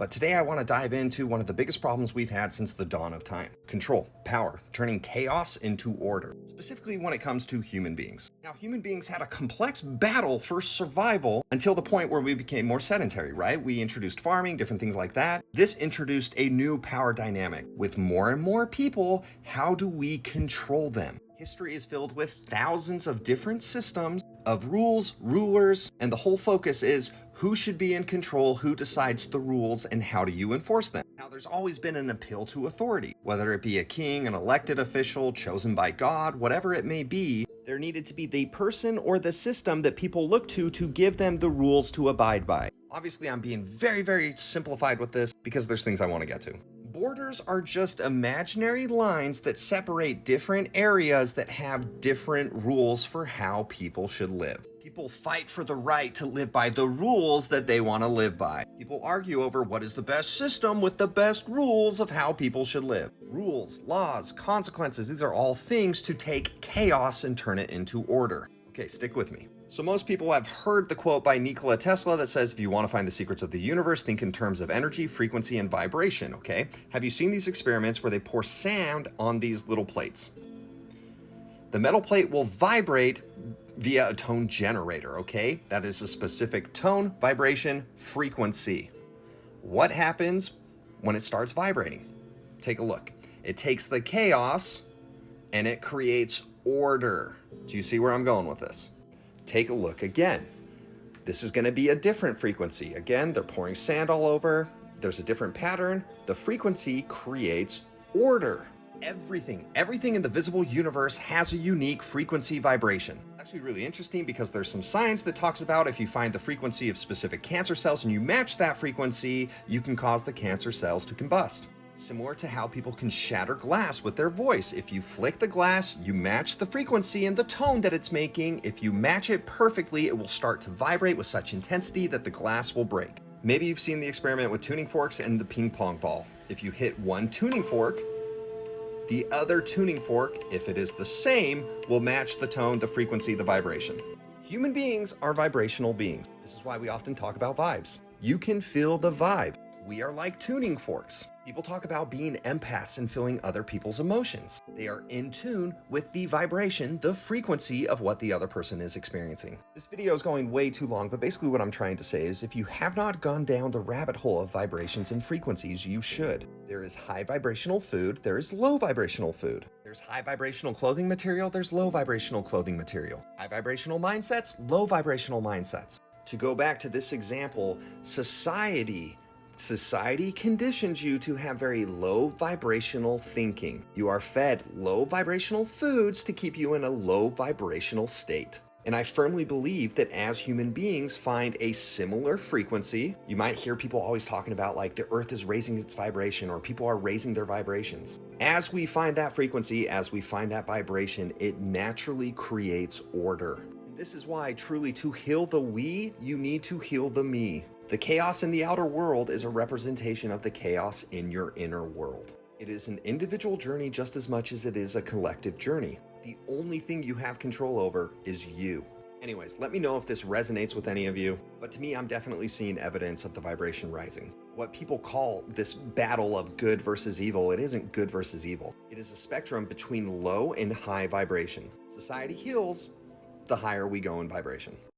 But today I want to dive into one of the biggest problems we've had since the dawn of time: control, power, turning chaos into order, specifically when it comes to human beings. Now, human beings had a complex battle for survival until the point where we became more sedentary, right? We introduced farming, different things like that. This introduced a new power dynamic. With more and more people, how do we control them? History is filled with thousands of different systems of rules, rulers, and the whole focus is who should be in control, who decides the rules, and how do you enforce them. Now, there's always been an appeal to authority, whether it be a king, an elected official, chosen by God, whatever it may be. There needed to be the person or the system that people look to give them the rules to abide by. Obviously, I'm being very, very simplified with this because there's things I want to get to. Borders are just imaginary lines that separate different areas that have different rules for how people should live. People fight for the right to live by the rules that they want to live by. People argue over what is the best system with the best rules of how people should live. Rules, laws, consequences, these are all things to take chaos and turn it into order. Okay, stick with me. So most people have heard the quote by Nikola Tesla that says, if you want to find the secrets of the universe, think in terms of energy, frequency, and vibration, okay? Have you seen these experiments where they pour sand on these little plates? The metal plate will vibrate via a tone generator, okay? That is a specific tone, vibration, frequency. What happens when it starts vibrating? Take a look. It takes the chaos and it creates order. Do you see where I'm going with this? Take a look again. This is going to be a different frequency. Again, they're pouring sand all over. There's a different pattern. The frequency creates order. Everything in the visible universe has a unique frequency vibration. Actually really interesting because there's some science that talks about if you find the frequency of specific cancer cells and you match that frequency, you can cause the cancer cells to combust. Similar to how people can shatter glass with their voice. If you flick the glass, you match the frequency and the tone that it's making. If you match it perfectly, it will start to vibrate with such intensity that the glass will break. Maybe you've seen the experiment with tuning forks and the ping pong ball. If you hit one tuning fork, the other tuning fork, if it is the same, will match the tone, the frequency, the vibration. Human beings are vibrational beings. This is why we often talk about vibes. You can feel the vibe. We are like tuning forks. People talk about being empaths and feeling other people's emotions. They are in tune with the vibration, the frequency of what the other person is experiencing. This video is going way too long, but basically what I'm trying to say is if you have not gone down the rabbit hole of vibrations and frequencies, you should. There is high vibrational food, there is low vibrational food. There's high vibrational clothing material, there's low vibrational clothing material. High vibrational mindsets, low vibrational mindsets. To go back to this example, Society conditions you to have very low vibrational thinking. You are fed low vibrational foods to keep you in a low vibrational state. And I firmly believe that as human beings find a similar frequency, you might hear people always talking about like the earth is raising its vibration or people are raising their vibrations. As we find that frequency, as we find that vibration, it naturally creates order. And this is why truly to heal the we, you need to heal the me. The chaos in the outer world is a representation of the chaos in your inner world. It is an individual journey just as much as it is a collective journey. The only thing you have control over is you. Anyways, let me know if this resonates with any of you, but to me, I'm definitely seeing evidence of the vibration rising. What people call this battle of good versus evil, it isn't good versus evil. It is a spectrum between low and high vibration. Society heals the higher we go in vibration.